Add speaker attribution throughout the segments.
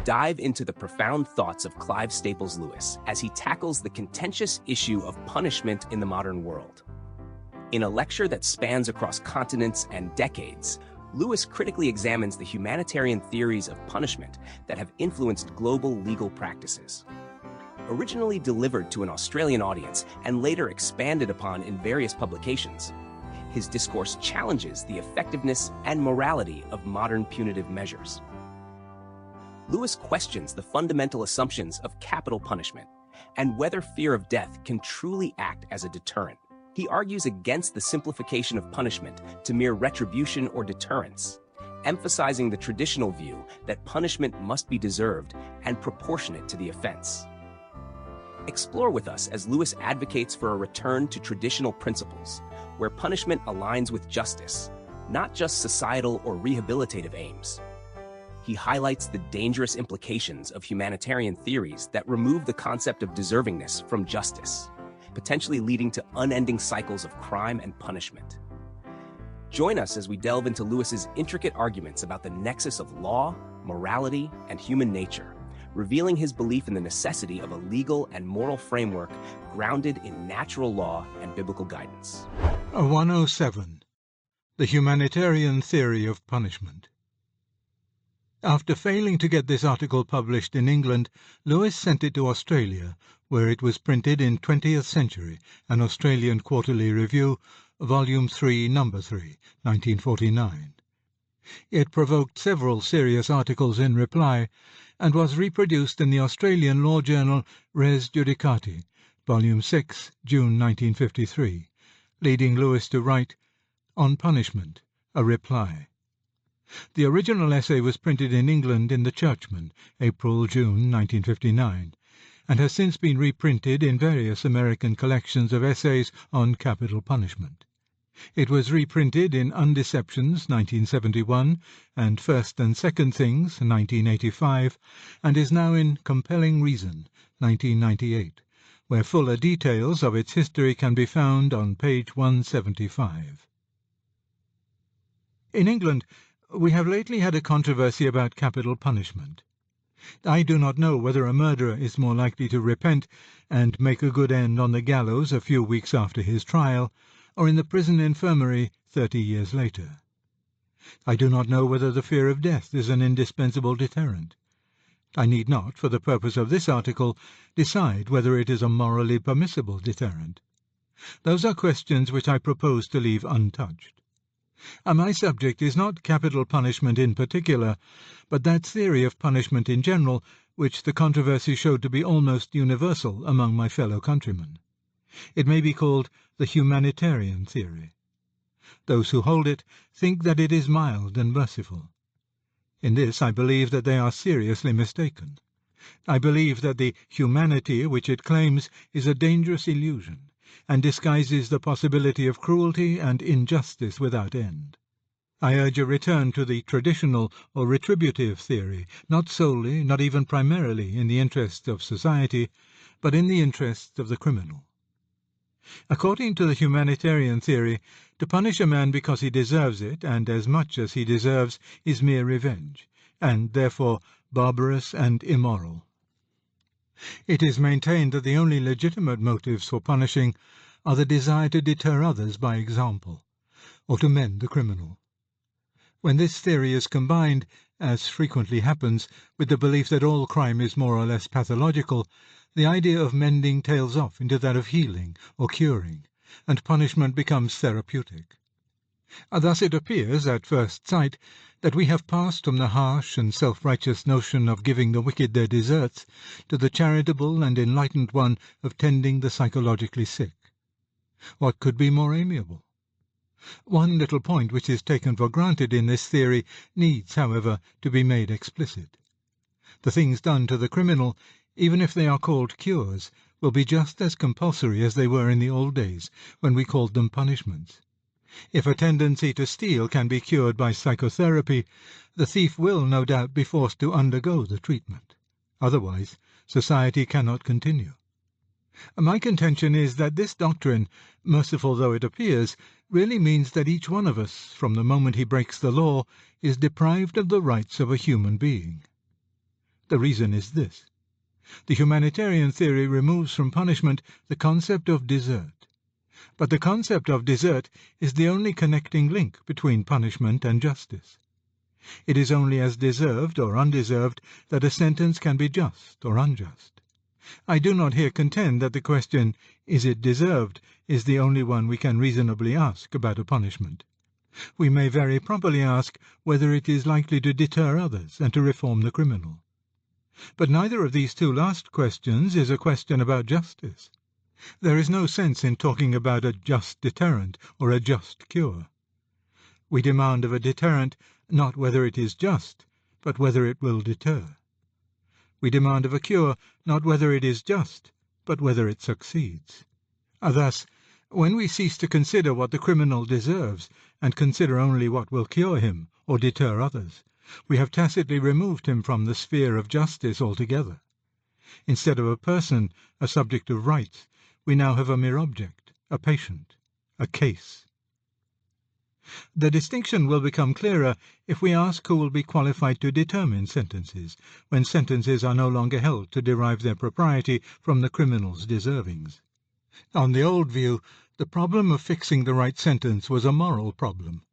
Speaker 1: dive into the profound thoughts of Clive Staples Lewis as he tackles the contentious issue of punishment in the modern world. In a lecture that spans across continents and decades, Lewis critically examines the humanitarian theories of punishment that have influenced global legal practices. Originally delivered to an Australian audience and later expanded upon in various publications, his discourse challenges the effectiveness and morality of modern punitive measures. Lewis questions the fundamental assumptions of capital punishment and whether fear of death can truly act as a deterrent. He argues against the simplification of punishment to mere retribution or deterrence, emphasizing the traditional view that punishment must be deserved and proportionate to the offense. Explore with us as Lewis advocates for a return to traditional principles, where punishment aligns with justice, not just societal or rehabilitative aims. He highlights the dangerous implications of humanitarian theories that remove the concept of deservingness from justice, potentially leading to unending cycles of crime and punishment. Join us as we delve into Lewis's intricate arguments about the nexus of law, morality, and human nature, revealing his belief in the necessity of a legal and moral framework grounded in natural law and biblical guidance.
Speaker 2: 107. The Humanitarian Theory of Punishment. After failing to get this article published in England, Lewis sent it to Australia, where it was printed in 20th Century, an Australian Quarterly Review, Volume 3, Number 3, 1949. It provoked several serious articles in reply, and was reproduced in the Australian law journal Res Judicati, Volume 6, June 1953, leading Lewis to write, "On Punishment, a Reply." The original essay was printed in England in the Churchman, April-June 1959, and has since been reprinted in various American collections of essays on capital punishment. It was reprinted in Undeceptions 1971 and First and Second Things 1985, and is now in Compelling Reason 1998, where fuller details of its history can be found on page 175. In England, we have lately had a controversy about capital punishment. I do not know whether a murderer is more likely to repent and make a good end on the gallows a few weeks after his trial, or in the prison infirmary 30 years later. I do not know whether the fear of death is an indispensable deterrent. I need not, for the purpose of this article, decide whether it is a morally permissible deterrent. Those are questions which I propose to leave untouched. My subject is not capital punishment in particular, but that theory of punishment in general which the controversy showed to be almost universal among my fellow countrymen. It may be called the humanitarian theory. Those who hold it think that it is mild and merciful. In this I believe that they are seriously mistaken. I believe that the humanity which it claims is a dangerous illusion, and disguises the possibility of cruelty and injustice without end. I urge a return to the traditional or retributive theory, not solely, not even primarily, in the interests of society, but in the interests of the criminal. According to the humanitarian theory, to punish a man because he deserves it, and as much as he deserves, is mere revenge, and therefore barbarous and immoral. It is maintained that the only legitimate motives for punishing are the desire to deter others by example, or to mend the criminal. When this theory is combined, as frequently happens, with the belief that all crime is more or less pathological, the idea of mending tails off into that of healing or curing, and punishment becomes therapeutic. Thus it appears, at first sight, that we have passed from the harsh and self-righteous notion of giving the wicked their deserts to the charitable and enlightened one of tending the psychologically sick. What could be more amiable? One little point which is taken for granted in this theory needs, however, to be made explicit. The things done to the criminal, even if they are called cures, will be just as compulsory as they were in the old days, when we called them punishments. If a tendency to steal can be cured by psychotherapy, the thief will, no doubt, be forced to undergo the treatment. Otherwise, society cannot continue. My contention is that this doctrine, merciful though it appears, really means that each one of us, from the moment he breaks the law, is deprived of the rights of a human being. The reason is this. The humanitarian theory removes from punishment the concept of desert. But the concept of desert is the only connecting link between punishment and justice. It is only as deserved or undeserved that a sentence can be just or unjust. I do not here contend that the question, is it deserved, is the only one we can reasonably ask about a punishment. We may very properly ask whether it is likely to deter others and to reform the criminal. But neither of these two last questions is a question about justice. There is no sense in talking about a just deterrent or a just cure. We demand of a deterrent not whether it is just, but whether it will deter. We demand of a cure not whether it is just, but whether it succeeds. Thus, when we cease to consider what the criminal deserves and consider only what will cure him or deter others, we have tacitly removed him from the sphere of justice altogether. Instead of a person, a subject of rights, we now have a mere object, a patient, a case. The distinction will become clearer if we ask who will be qualified to determine sentences, when sentences are no longer held to derive their propriety from the criminal's deservings. On the old view, the problem of fixing the right sentence was a moral problem.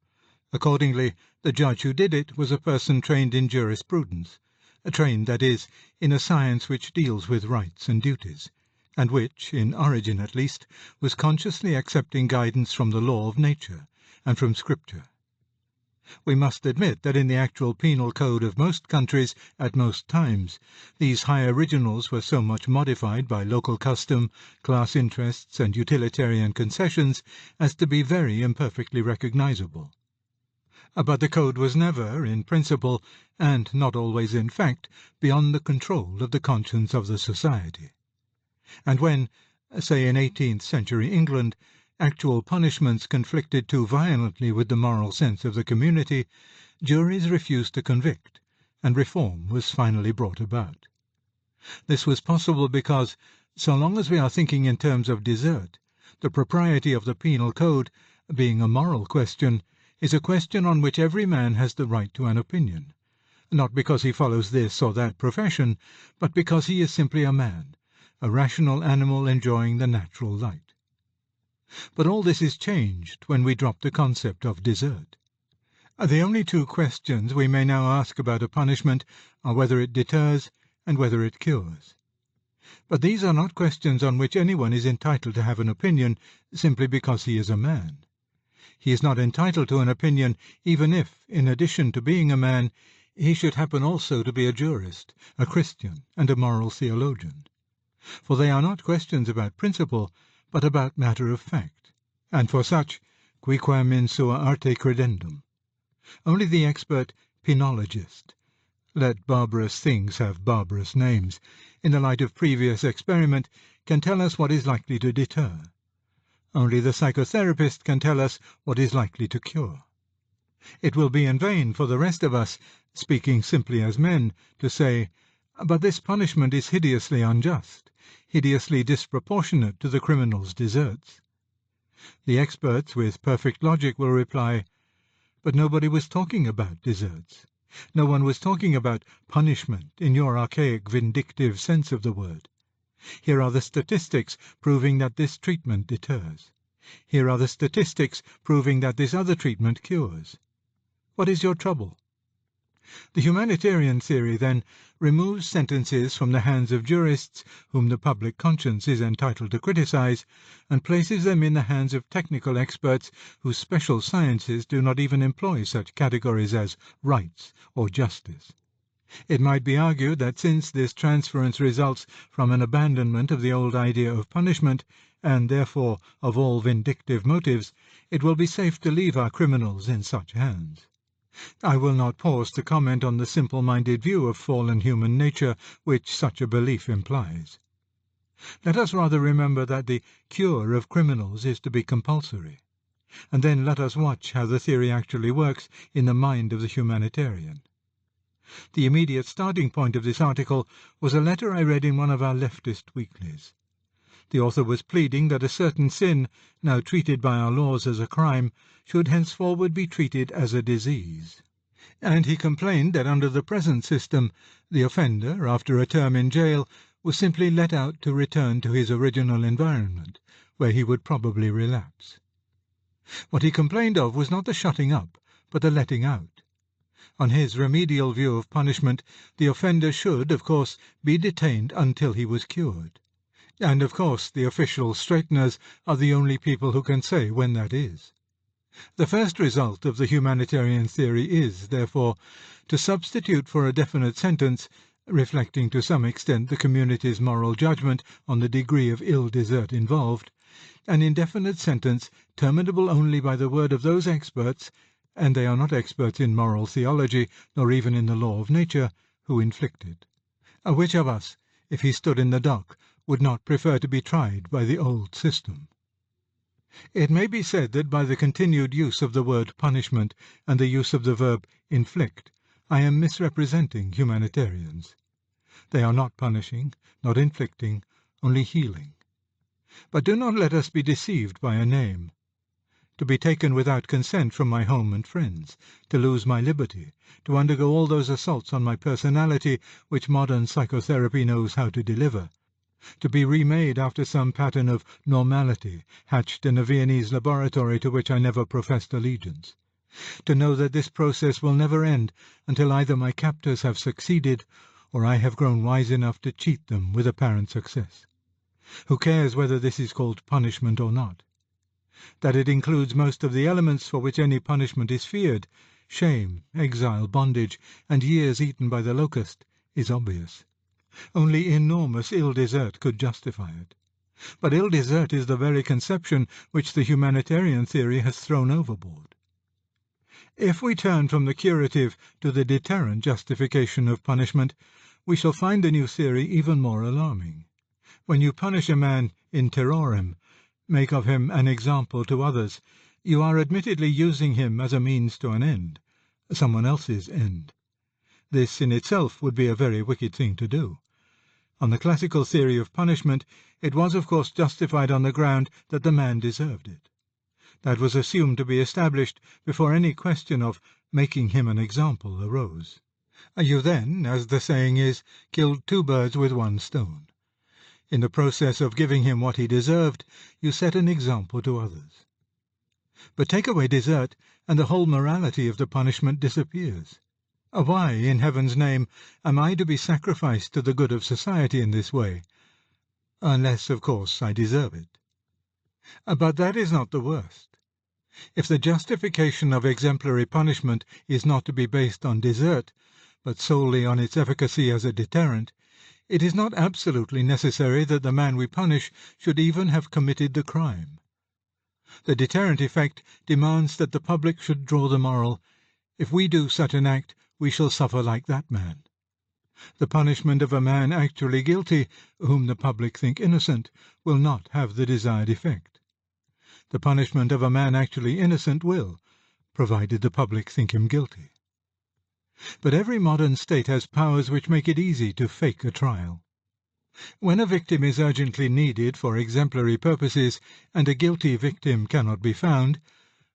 Speaker 2: Accordingly, the judge who did it was a person trained in jurisprudence, trained, that is, in a science which deals with rights and duties, and which, in origin at least, was consciously accepting guidance from the law of nature and from Scripture. We must admit that in the actual penal code of most countries at most times, these high originals were so much modified by local custom, class interests, and utilitarian concessions as to be very imperfectly recognizable. But the code was never, in principle, and not always in fact, beyond the control of the conscience of the society. And when, say in 18th century England, actual punishments conflicted too violently with the moral sense of the community, juries refused to convict, and reform was finally brought about. This was possible because, so long as we are thinking in terms of desert, the propriety of the penal code, being a moral question, is a question on which every man has the right to an opinion, not because he follows this or that profession, but because he is simply a man, a rational animal enjoying the natural light. But all this is changed when we drop the concept of desert. The only two questions we may now ask about a punishment are whether it deters and whether it cures. But these are not questions on which anyone is entitled to have an opinion simply because he is a man. He is not entitled to an opinion even if, in addition to being a man, he should happen also to be a jurist, a Christian, and a moral theologian. For they are not questions about principle, but about matter of fact, and for such, quiquam in sua arte credendum. Only the expert penologist, let barbarous things have barbarous names, in the light of previous experiment, can tell us what is likely to deter. Only the psychotherapist can tell us what is likely to cure. It will be in vain for the rest of us, speaking simply as men, to say, but this punishment is hideously unjust, hideously disproportionate to the criminal's deserts. The experts with perfect logic will reply, but nobody was talking about deserts. No one was talking about punishment in your archaic vindictive sense of the word. Here are the statistics proving that this treatment deters. Here are the statistics proving that this other treatment cures. What is your trouble? The humanitarian theory, then, removes sentences from the hands of jurists whom the public conscience is entitled to criticize, and places them in the hands of technical experts whose special sciences do not even employ such categories as rights or justice. It might be argued that since this transference results from an abandonment of the old idea of punishment, and therefore of all vindictive motives, it will be safe to leave our criminals in such hands. I will not pause to comment on the simple-minded view of fallen human nature which such a belief implies. Let us rather remember that the cure of criminals is to be compulsory, and then let us watch how the theory actually works in the mind of the humanitarian. The immediate starting point of this article was a letter I read in one of our leftist weeklies. The author was pleading that a certain sin, now treated by our laws as a crime, should henceforward be treated as a disease. And he complained that under the present system, the offender, after a term in jail, was simply let out to return to his original environment, where he would probably relapse. What he complained of was not the shutting up, but the letting out. On his remedial view of punishment, the offender should, of course, be detained until he was cured. And, of course, the official straighteners are the only people who can say when that is. The first result of the humanitarian theory is, therefore, to substitute for a definite sentence, reflecting to some extent the community's moral judgment on the degree of ill desert involved, an indefinite sentence terminable only by the word of those experts, and they are not experts in moral theology, nor even in the law of nature, who inflict it. Which of us, if he stood in the dock, would not prefer to be tried by the old system? It may be said that by the continued use of the word punishment and the use of the verb inflict, I am misrepresenting humanitarians. They are not punishing, not inflicting, only healing. But do not let us be deceived by a name. To be taken without consent from my home and friends, to lose my liberty, to undergo all those assaults on my personality which modern psychotherapy knows how to deliver, to be remade after some pattern of normality hatched in a Viennese laboratory to which I never professed allegiance, to know that this process will never end until either my captors have succeeded or I have grown wise enough to cheat them with apparent success. Who cares whether this is called punishment or not? That it includes most of the elements for which any punishment is feared, shame, exile, bondage, and years eaten by the locust, is obvious. Only enormous ill-desert could justify it. But ill-desert is the very conception which the humanitarian theory has thrown overboard. If we turn from the curative to the deterrent justification of punishment, we shall find the new theory even more alarming. When you punish a man in terrorem, make of him an example to others, you are admittedly using him as a means to an end, someone else's end. This in itself would be a very wicked thing to do. On the classical theory of punishment, it was of course justified on the ground that the man deserved it. That was assumed to be established before any question of making him an example arose. You then, as the saying is, killed two birds with one stone. In the process of giving him what he deserved, you set an example to others. But take away desert, and the whole morality of the punishment disappears. Why, in heaven's name, am I to be sacrificed to the good of society in this way? Unless, of course, I deserve it. But that is not the worst. If the justification of exemplary punishment is not to be based on desert, but solely on its efficacy as a deterrent, it is not absolutely necessary that the man we punish should even have committed the crime. The deterrent effect demands that the public should draw the moral, if we do such an act, we shall suffer like that man. The punishment of a man actually guilty, whom the public think innocent, will not have the desired effect. The punishment of a man actually innocent will, provided the public think him guilty. But every modern state has powers which make it easy to fake a trial. When a victim is urgently needed for exemplary purposes and a guilty victim cannot be found,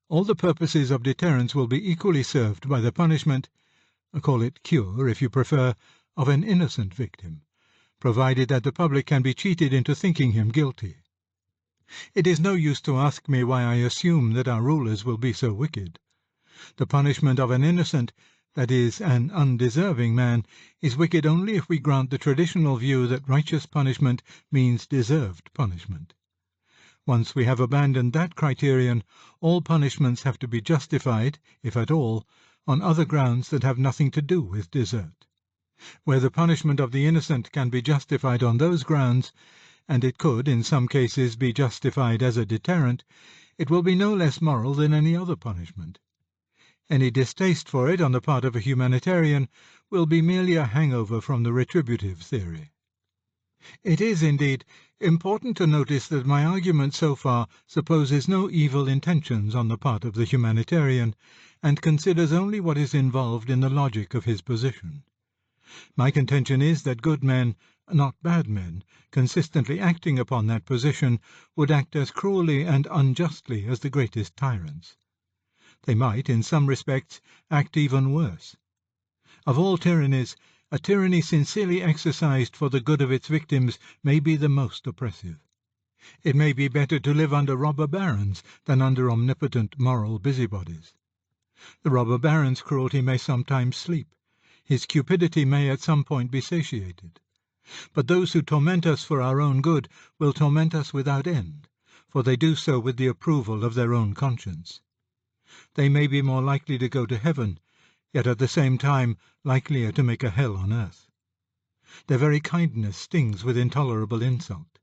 Speaker 2: all the purposes of deterrence will be equally served by the punishment, call it cure if you prefer, of an innocent victim, provided that the public can be cheated into thinking him guilty. It is no use to ask me why I assume that our rulers will be so wicked. The punishment of an innocent, that is, an undeserving man, is wicked only if we grant the traditional view that righteous punishment means deserved punishment. Once we have abandoned that criterion, all punishments have to be justified, if at all, on other grounds that have nothing to do with desert. Where the punishment of the innocent can be justified on those grounds, and it could in some cases be justified as a deterrent, it will be no less moral than any other punishment. Any distaste for it on the part of a humanitarian will be merely a hangover from the retributive theory. It is, indeed, important to notice that my argument so far supposes no evil intentions on the part of the humanitarian, and considers only what is involved in the logic of his position. My contention is that good men, not bad men, consistently acting upon that position, would act as cruelly and unjustly as the greatest tyrants. They might, in some respects, act even worse. Of all tyrannies, a tyranny sincerely exercised for the good of its victims may be the most oppressive. It may be better to live under robber barons than under omnipotent moral busybodies. The robber baron's cruelty may sometimes sleep. His cupidity may at some point be satiated. But those who torment us for our own good will torment us without end, for they do so with the approval of their own conscience. They may be more likely to go to heaven, yet at the same time likelier to make a hell on earth. Their very kindness stings with intolerable insult.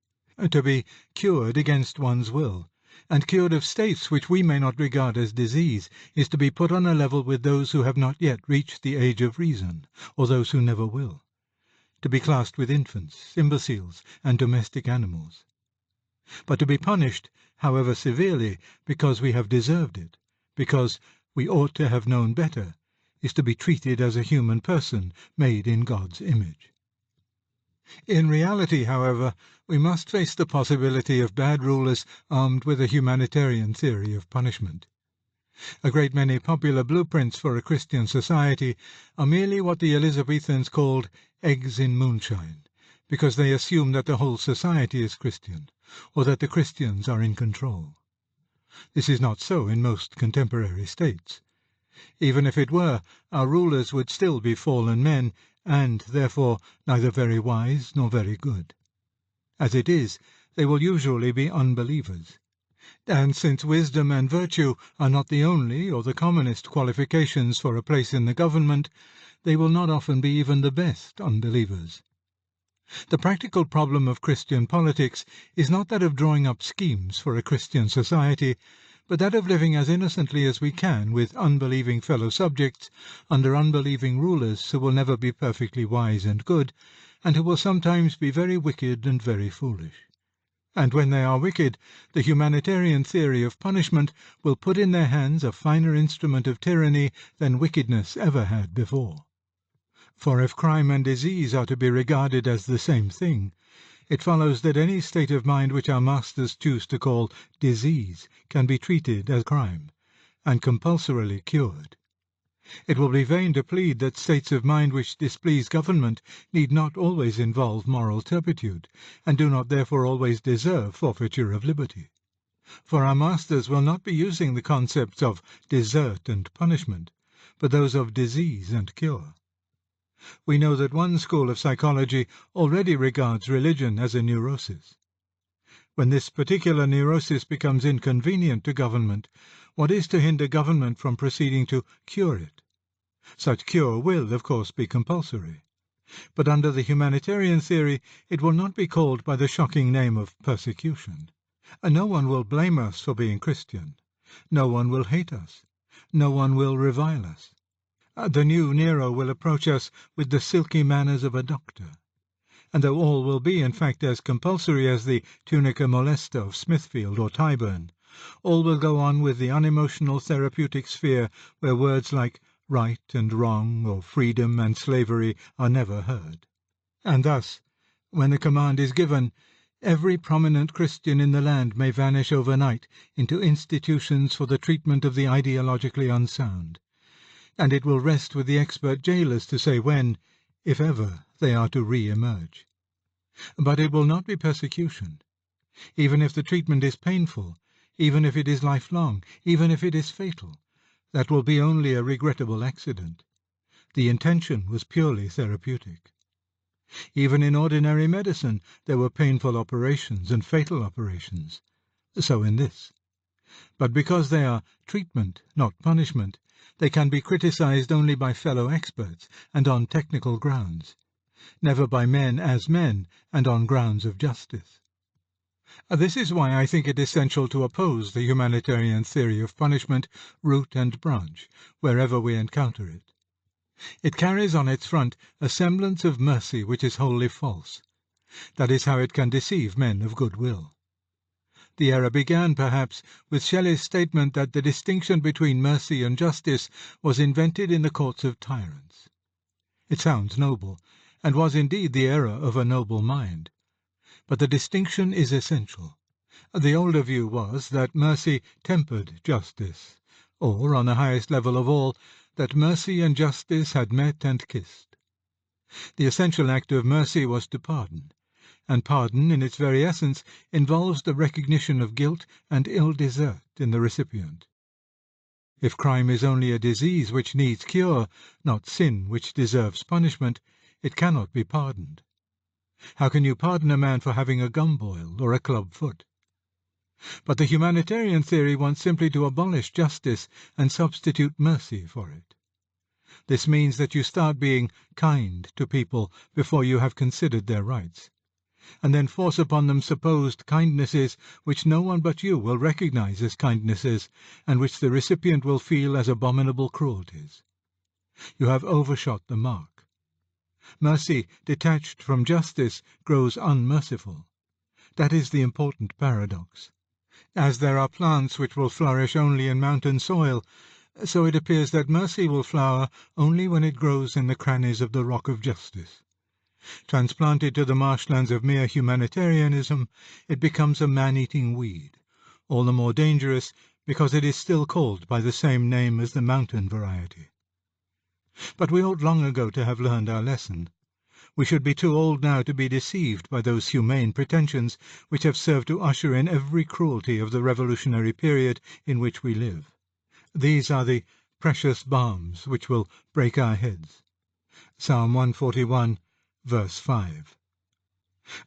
Speaker 2: To be cured against one's will, and cured of states which we may not regard as disease, is to be put on a level with those who have not yet reached the age of reason, or those who never will, to be classed with infants, imbeciles, and domestic animals. But to be punished, however severely, because we have deserved it, because we ought to have known better, is to be treated as a human person made in God's image. In reality, however, we must face the possibility of bad rulers armed with a humanitarian theory of punishment. A great many popular blueprints for a Christian society are merely what the Elizabethans called eggs in moonshine, because they assume that the whole society is Christian, or that the Christians are in control. This is not so in most contemporary states. Even if it were, our rulers would still be fallen men, and, therefore, neither very wise nor very good. As it is, they will usually be unbelievers. And since wisdom and virtue are not the only or the commonest qualifications for a place in the government, they will not often be even the best unbelievers. The practical problem of Christian politics is not that of drawing up schemes for a Christian society, but that of living as innocently as we can with unbelieving fellow subjects under unbelieving rulers who will never be perfectly wise and good, and who will sometimes be very wicked and very foolish. And when they are wicked, the humanitarian theory of punishment will put in their hands a finer instrument of tyranny than wickedness ever had before. For if crime and disease are to be regarded as the same thing, it follows that any state of mind which our masters choose to call disease can be treated as crime, and compulsorily cured. It will be vain to plead that states of mind which displease government need not always involve moral turpitude, and do not therefore always deserve forfeiture of liberty. For our masters will not be using the concepts of desert and punishment, but those of disease and cure. We know that one school of psychology already regards religion as a neurosis. When this particular neurosis becomes inconvenient to government, what is to hinder government from proceeding to cure it? Such cure will, of course, be compulsory. But under the humanitarian theory it will not be called by the shocking name of persecution. No one will blame us for being Christian. No one will hate us. No one will revile us. The new Nero will approach us with the silky manners of a doctor. And though all will be, in fact, as compulsory as the tunica molesta of Smithfield or Tyburn, all will go on with the unemotional therapeutic sphere where words like right and wrong or freedom and slavery are never heard. And thus, when the command is given, every prominent Christian in the land may vanish overnight into institutions for the treatment of the ideologically unsound, and it will rest with the expert jailers to say when, if ever, they are to re-emerge. But it will not be persecution. Even if the treatment is painful, even if it is lifelong, even if it is fatal, that will be only a regrettable accident. The intention was purely therapeutic. Even in ordinary medicine there were painful operations and fatal operations. So in this. But because they are treatment, not punishment, they can be criticized only by fellow experts and on technical grounds, never by men as men and on grounds of justice. This is why I think it essential to oppose the humanitarian theory of punishment, root and branch, wherever we encounter it. It carries on its front a semblance of mercy which is wholly false. That is how it can deceive men of good will. The error began, perhaps, with Shelley's statement that the distinction between mercy and justice was invented in the courts of tyrants. It sounds noble, and was indeed the error of a noble mind. But the distinction is essential. The older view was that mercy tempered justice, or, on the highest level of all, that mercy and justice had met and kissed. The essential act of mercy was to pardon, and pardon in its very essence involves the recognition of guilt and ill desert in the recipient. If crime is only a disease which needs cure, not sin which deserves punishment, it cannot be pardoned. How can you pardon a man for having a gum boil or a club foot? But the humanitarian theory wants simply to abolish justice and substitute mercy for it. This means that you start being kind to people before you have considered their rights, and then force upon them supposed kindnesses which no one but you will recognize as kindnesses, and which the recipient will feel as abominable cruelties. You have overshot the mark. Mercy, detached from justice, grows unmerciful. That is the important paradox. As there are plants which will flourish only in mountain soil, so it appears that mercy will flower only when it grows in the crannies of the rock of justice. Transplanted to the marshlands of mere humanitarianism, it becomes a man-eating weed, all the more dangerous because it is still called by the same name as the mountain variety. But we ought long ago to have learned our lesson. We should be too old now to be deceived by those humane pretensions which have served to usher in every cruelty of the revolutionary period in which we live. These are the precious balms which will break our heads. Psalm 141, verse 5.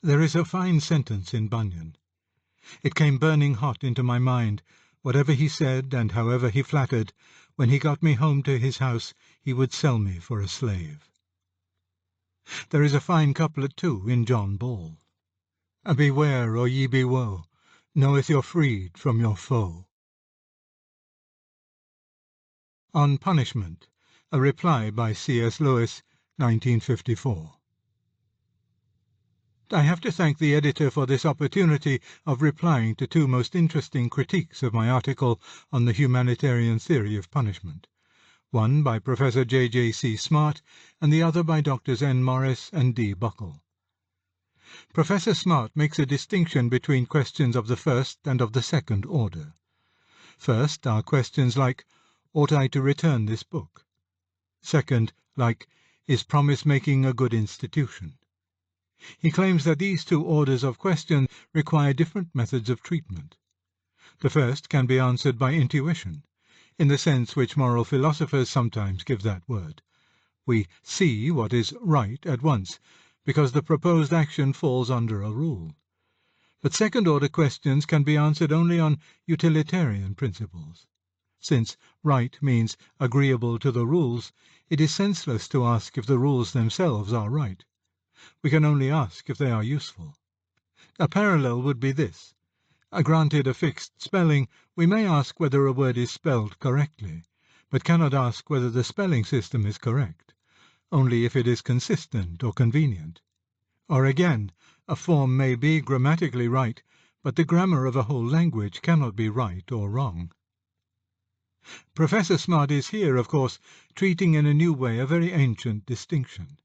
Speaker 2: There is a fine sentence in Bunyan. It came burning hot into my mind. Whatever he said, and however he flattered, when he got me home to his house, he would sell me for a slave. There is a fine couplet, too, in John Ball. Beware, or ye be woe, knoweth you're freed from your foe. On Punishment, a reply by C.S. Lewis, 1954. I have to thank the editor for this opportunity of replying to two most interesting critiques of my article on the humanitarian theory of punishment, one by Professor J.J.C. Smart and the other by Drs. N. Morris and D. Buckle. Professor Smart makes a distinction between questions of the first and of the second order. First are questions like, ought I to return this book? Second, like, is promise-making a good institution? He claims that these two orders of question require different methods of treatment. The first can be answered by intuition, in the sense which moral philosophers sometimes give that word. We see what is right at once, because the proposed action falls under a rule. But second-order questions can be answered only on utilitarian principles. Since right means agreeable to the rules, it is senseless to ask if the rules themselves are right. We can only ask if they are useful. A parallel would be this. Granted a fixed spelling, we may ask whether a word is spelled correctly, but cannot ask whether the spelling system is correct, only if it is consistent or convenient. Or again, a form may be grammatically right, but the grammar of a whole language cannot be right or wrong. Professor Smart is here, of course, treating in a new way a very ancient distinction.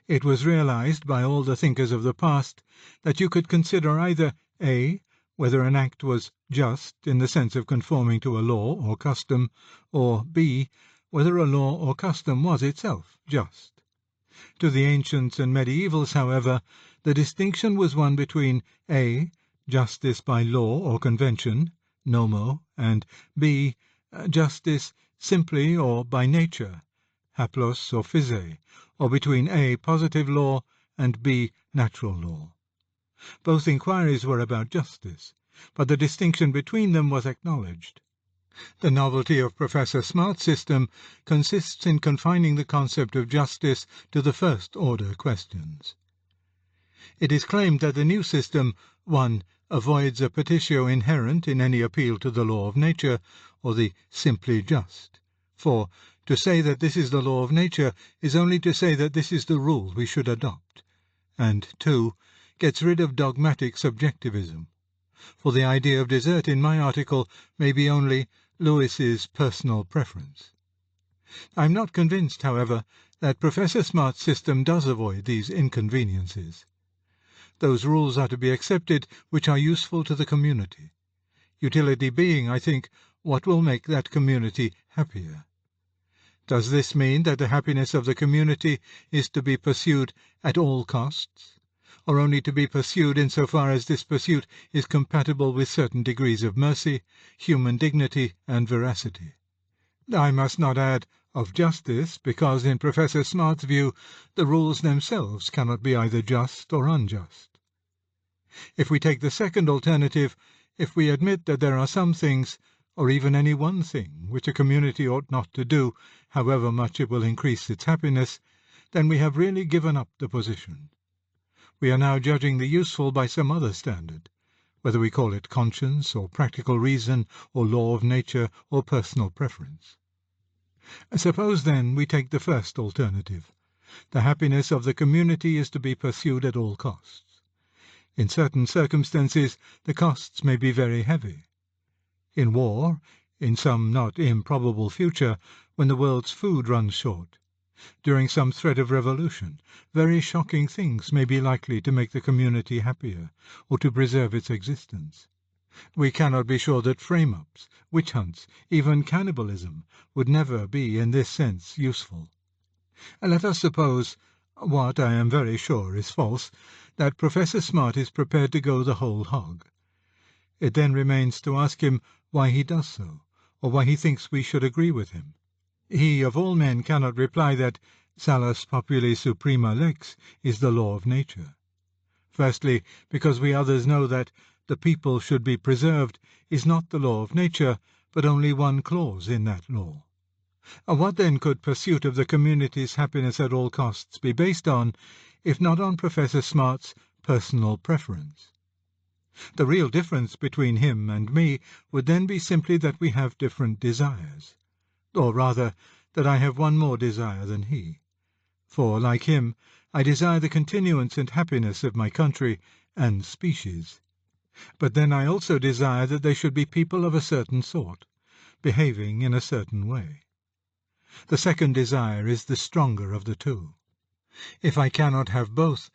Speaker 2: It was realized by all the thinkers of the past that you could consider either A, whether an act was just in the sense of conforming to a law or custom, or B, whether a law or custom was itself just. To the ancients and medievals, however, the distinction was one between A, justice by law or convention, nomo, and B, justice simply or by nature, haplos or physei, or between A, positive law, and B, natural law. Both inquiries were about justice, but the distinction between them was acknowledged. The novelty of Professor Smart's system consists in confining the concept of justice to the first-order questions. It is claimed that the new system, 1. Avoids a petitio inherent in any appeal to the law of nature, or the simply just. 4. To say that this is the law of nature is only to say that this is the rule we should adopt. And 2. Gets rid of dogmatic subjectivism. For the idea of desert in my article may be only Lewis's personal preference. I am not convinced, however, that Professor Smart's system does avoid these inconveniences. Those rules are to be accepted which are useful to the community. Utility being, I think, what will make that community happier. Does this mean that the happiness of the community is to be pursued at all costs, or only to be pursued insofar as this pursuit is compatible with certain degrees of mercy, human dignity, and veracity? I must not add of justice, because in Professor Smart's view the rules themselves cannot be either just or unjust. If we take the second alternative, if we admit that there are some things, or even any one thing, which a community ought not to do, however much it will increase its happiness, then we have really given up the position. We are now judging the useful by some other standard, whether we call it conscience, or practical reason, or law of nature, or personal preference. Suppose, then, we take the first alternative. The happiness of the community is to be pursued at all costs. In certain circumstances the costs may be very heavy. In war, in some not improbable future, when the world's food runs short, during some threat of revolution, very shocking things may be likely to make the community happier, or to preserve its existence. We cannot be sure that frame-ups, witch-hunts, even cannibalism, would never be in this sense useful. Let us suppose, what I am very sure is false, that Professor Smart is prepared to go the whole hog. It then remains to ask him why he does so, or why he thinks we should agree with him. He of all men cannot reply that salus populi suprema lex is the law of nature. Firstly, because we others know that the people should be preserved is not the law of nature, but only one clause in that law. What then could pursuit of the community's happiness at all costs be based on, if not on Professor Smart's personal preference? The real difference between him and me would then be simply that we have different desires, or rather that I have one more desire than he. For, like him, I desire the continuance and happiness of my country and species. But then I also desire that they should be people of a certain sort, behaving in a certain way. The second desire is the stronger of the two. If I cannot have both,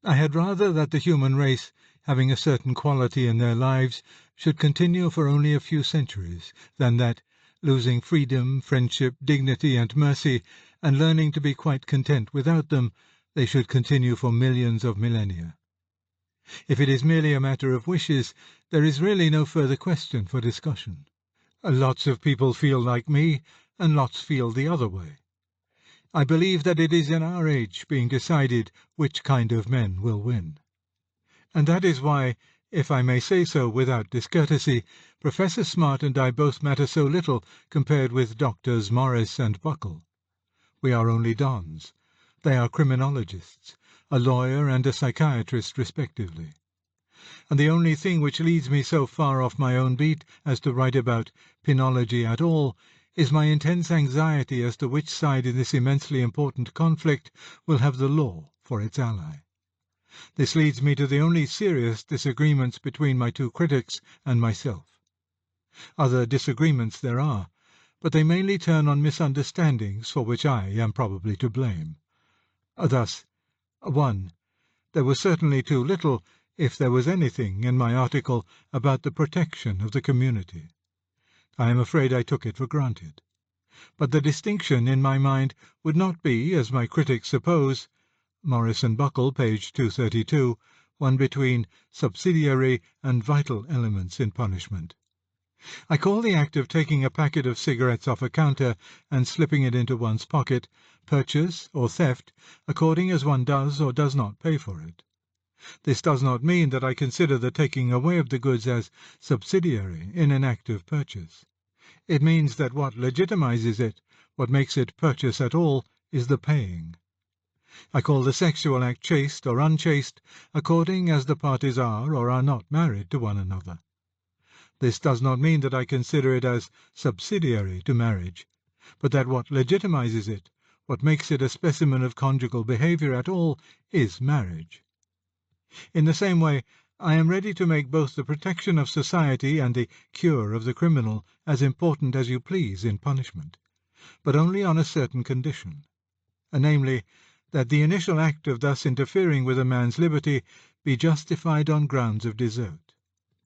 Speaker 2: I had rather that the human race, having a certain quality in their lives, should continue for only a few centuries, than that, losing freedom, friendship, dignity, and mercy, and learning to be quite content without them, they should continue for millions of millennia. If it is merely a matter of wishes, there is really no further question for discussion. Lots of people feel like me, and lots feel the other way. I believe that it is in our age being decided which kind of men will win. And that is why, if I may say so without discourtesy, Professor Smart and I both matter so little compared with Doctors Morris and Buckle. We are only dons. They are criminologists, a lawyer and a psychiatrist respectively. And the only thing which leads me so far off my own beat as to write about penology at all is my intense anxiety as to which side in this immensely important conflict will have the law for its ally. This leads me to the only serious disagreements between my two critics and myself. Other disagreements there are, but they mainly turn on misunderstandings for which I am probably to blame. Thus, 1. There was certainly too little, if there was anything, in my article about the protection of the community. I am afraid I took it for granted. But the distinction, in my mind, would not be, as my critics suppose, Morris and Buckle, page 232, one between subsidiary and vital elements in punishment. I call the act of taking a packet of cigarettes off a counter and slipping it into one's pocket purchase or theft, according as one does or does not pay for it. This does not mean that I consider the taking away of the goods as subsidiary in an act of purchase. It means that what legitimizes it, what makes it purchase at all, is the paying. I call the sexual act chaste or unchaste, according as the parties are or are not married to one another. This does not mean that I consider it as subsidiary to marriage, but that what legitimizes it, what makes it a specimen of conjugal behaviour at all, is marriage. In the same way, I am ready to make both the protection of society and the cure of the criminal as important as you please in punishment, but only on a certain condition, namely, that the initial act of thus interfering with a man's liberty be justified on grounds of desert.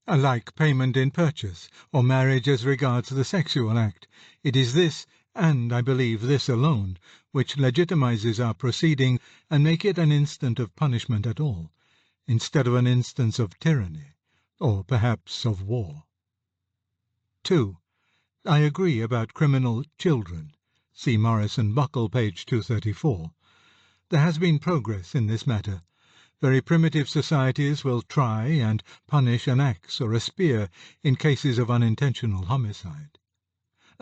Speaker 2: Like payment in purchase, or marriage as regards the sexual act, it is this, and I believe this alone, which legitimizes our proceeding and make it an instant of punishment at all, instead of an instance of tyranny, or perhaps of war. 2. I agree about criminal children. See Morris and Buckle, page 234. There has been progress in this matter. Very primitive societies will try and punish an axe or a spear in cases of unintentional homicide.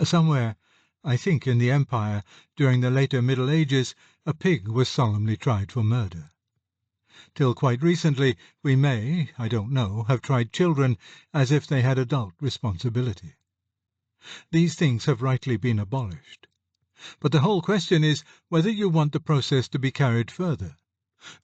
Speaker 2: Somewhere, I think in the Empire, during the later Middle Ages, a pig was solemnly tried for murder. Till quite recently we may, I don't know, have tried children as if they had adult responsibility. These things have rightly been abolished. But the whole question is whether you want the process to be carried further,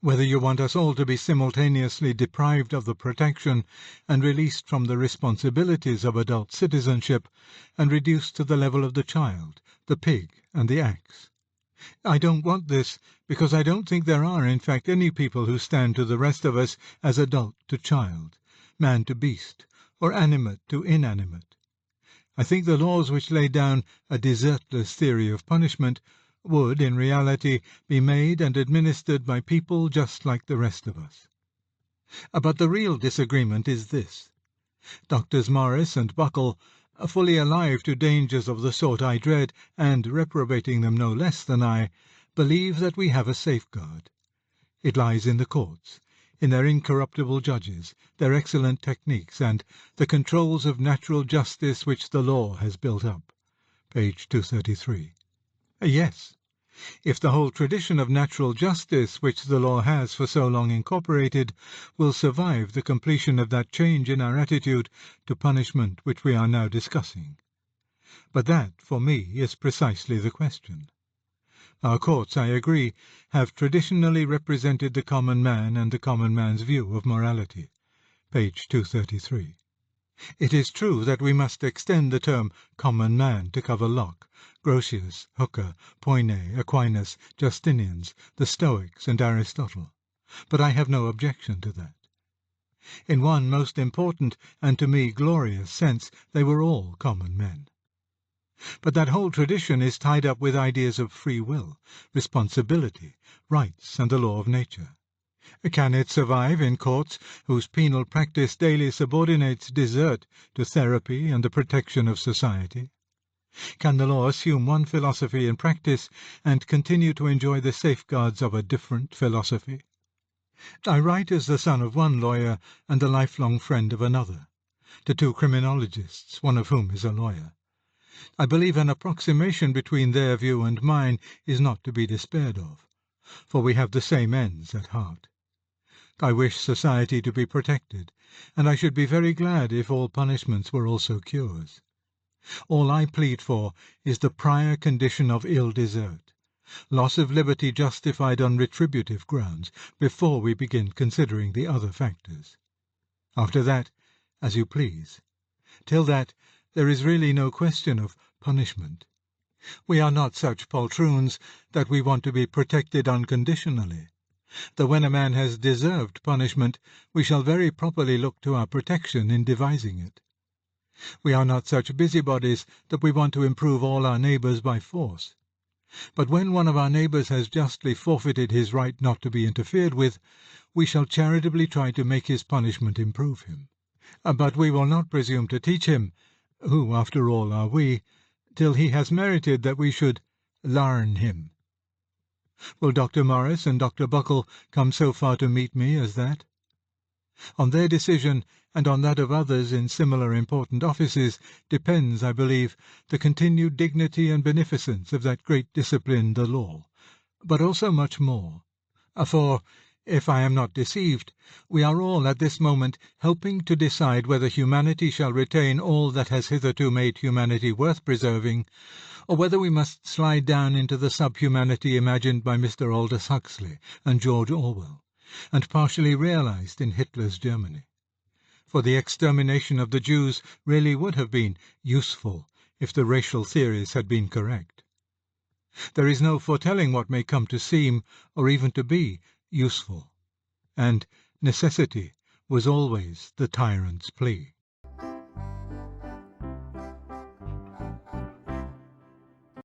Speaker 2: whether you want us all to be simultaneously deprived of the protection and released from the responsibilities of adult citizenship and reduced to the level of the child, the pig, and the axe. I don't want this, because I don't think there are in fact any people who stand to the rest of us as adult to child, man to beast, or animate to inanimate. I think the laws which lay down a desertless theory of punishment would, in reality, be made and administered by people just like the rest of us. But the real disagreement is this. Doctors Morris and Buckle, fully alive to dangers of the sort I dread, and reprobating them no less than I, believe that we have a safeguard. It lies in the courts, in their incorruptible judges, their excellent techniques, and the controls of natural justice which the law has built up. Page 233. Yes, if the whole tradition of natural justice which the law has for so long incorporated will survive the completion of that change in our attitude to punishment which we are now discussing. But that, for me, is precisely the question. Our courts, I agree, have traditionally represented the common man and the common man's view of morality. Page 233. It is true that we must extend the term common man to cover Locke, Grotius, Hooker, Poinet, Aquinas, Justinians, the Stoics, and Aristotle. But I have no objection to that. In one most important, and to me glorious sense, they were all common men. But that whole tradition is tied up with ideas of free will, responsibility, rights, and the law of nature. Can it survive in courts whose penal practice daily subordinates desert to therapy and the protection of society? Can the law assume one philosophy in practice and continue to enjoy the safeguards of a different philosophy? I write as the son of one lawyer and the lifelong friend of another, to two criminologists, one of whom is a lawyer. I believe an approximation between their view and mine is not to be despaired of, for we have the same ends at heart. I wish society to be protected, and I should be very glad if all punishments were also cures. All I plead for is the prior condition of ill desert, loss of liberty justified on retributive grounds, before we begin considering the other factors. After that, as you please. Till that, there is really no question of punishment. We are not such poltroons that we want to be protected unconditionally, though when a man has deserved punishment, we shall very properly look to our protection in devising it. We are not such busybodies that we want to improve all our neighbours by force. But when one of our neighbours has justly forfeited his right not to be interfered with, we shall charitably try to make his punishment improve him. But we will not presume to teach him, who, after all, are we, till he has merited that we should larn him. Will Dr. Morris and Dr. Buckle come so far to meet me as that? On their decision, and on that of others in similar important offices, depends, I believe, the continued dignity and beneficence of that great discipline, the law, but also much more. For, if I am not deceived, we are all at this moment helping to decide whether humanity shall retain all that has hitherto made humanity worth preserving, or whether we must slide down into the subhumanity imagined by Mr. Aldous Huxley and George Orwell, and partially realized in Hitler's Germany. For the extermination of the Jews really would have been useful if the racial theories had been correct. There is no foretelling what may come to seem, or even to be, useful, and necessity was always the tyrant's plea.